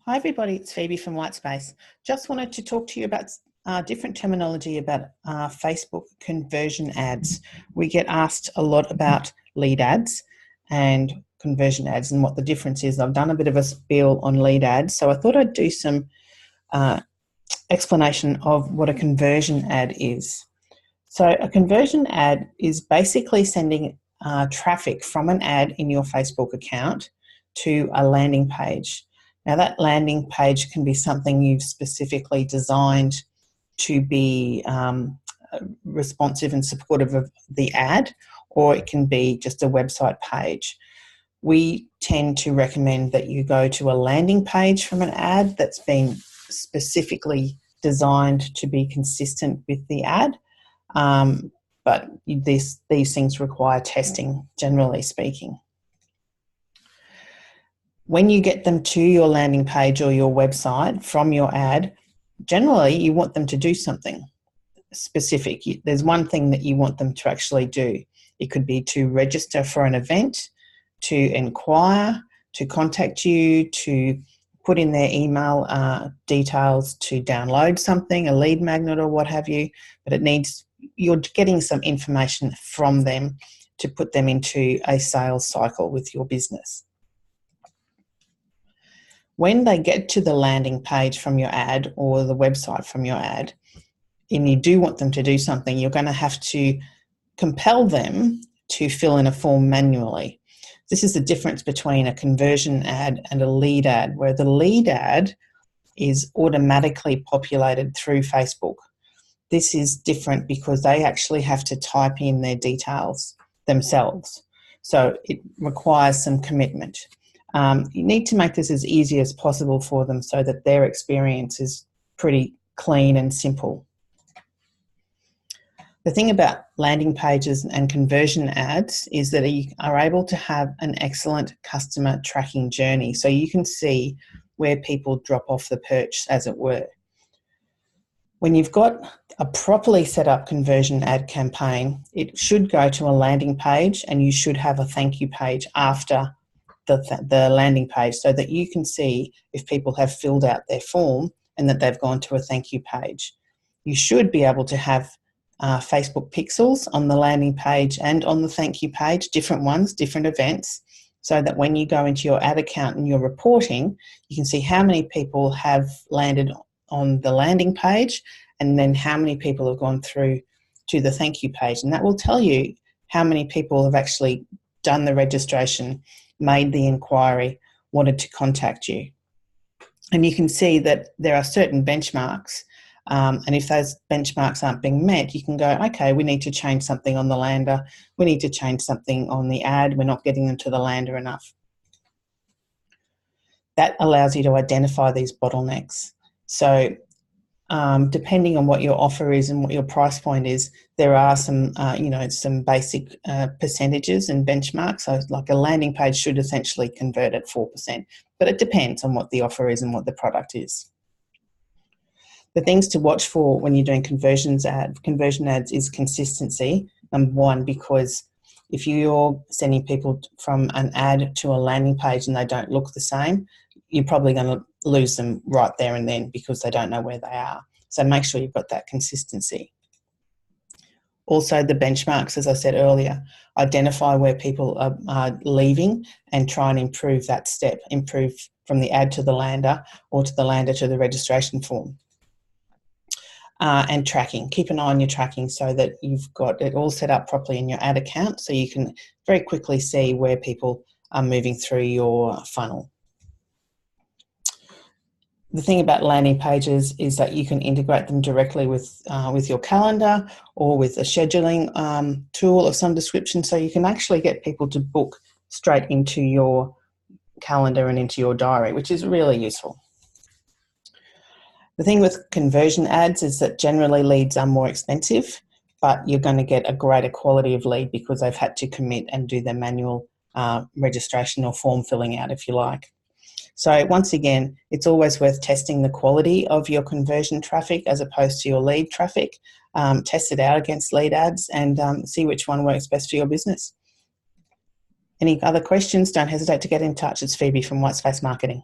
Hi everybody, it's Phoebe from Whitespace. Just wanted to talk to you about different terminology about Facebook conversion ads. We get asked a lot about lead ads and conversion ads and what the difference is. I've done a bit of a spiel on lead ads, so I thought I'd do some explanation of what a conversion ad is. So a conversion ad is basically sending traffic from an ad in your Facebook account to a landing page. Now that landing page can be something you've specifically designed to be responsive and supportive of the ad, or it can be just a website page. We tend to recommend that you go to a landing page from an ad that's been specifically designed to be consistent with the ad. But these things require testing, generally speaking. When you get them to your landing page or your website from your ad, generally you want them to do something specific. There's one thing that you want them to actually do. It could be to register for an event, to inquire, to contact you, to put in their email details, to download something, a lead magnet or what have you, but you're getting some information from them to put them into a sales cycle with your business. When they get to the landing page from your ad or the website from your ad, and you do want them to do something, you're going to have to compel them to fill in a form manually. This is the difference between a conversion ad and a lead ad, where the lead ad is automatically populated through Facebook. This is different because they actually have to type in their details themselves. So it requires some commitment. You need to make this as easy as possible for them so that their experience is pretty clean and simple. The thing about landing pages and conversion ads is that you are able to have an excellent customer tracking journey, so you can see where people drop off the perch, as it were. When you've got a properly set up conversion ad campaign, it should go to a landing page, and you should have a thank you page after the landing page, so that you can see if people have filled out their form and that they've gone to a thank you page. You should be able to have Facebook pixels on the landing page and on the thank you page, different ones, different events, so that when you go into your ad account and you're reporting, you can see how many people have landed on the landing page and then how many people have gone through to the thank you page. And that will tell you how many people have actually done the registration, made the inquiry, wanted to contact you. And you can see that there are certain benchmarks, and if those benchmarks aren't being met, you can go, okay, we need to change something on the lander, we need to change something on the ad, we're not getting them to the lander enough. That allows you to identify these bottlenecks. So depending on what your offer is and what your price point is, there are some, some basic percentages and benchmarks. So like a landing page should essentially convert at 4%, but it depends on what the offer is and what the product is. The things to watch for when you're doing conversion ads is consistency. Number one, because if you're sending people from an ad to a landing page and they don't look the same, you're probably going to lose them right there and then because they don't know where they are. So make sure you've got that consistency. Also, the benchmarks, as I said earlier, identify where people are leaving and try and improve that step, improve from the ad to the lander or to the lander to the registration form. And tracking. Keep an eye on your tracking so that you've got it all set up properly in your ad account so you can very quickly see where people are moving through your funnel. The thing about landing pages is that you can integrate them directly with your calendar or with a scheduling tool of some description, so you can actually get people to book straight into your calendar and into your diary, which is really useful. The thing with conversion ads is that generally leads are more expensive, but you're going to get a greater quality of lead because they've had to commit and do their manual registration or form filling out, if you like. So once again, it's always worth testing the quality of your conversion traffic as opposed to your lead traffic. Test it out against lead ads and see which one works best for your business. Any other questions, don't hesitate to get in touch. It's Phoebe from Whitespace Marketing.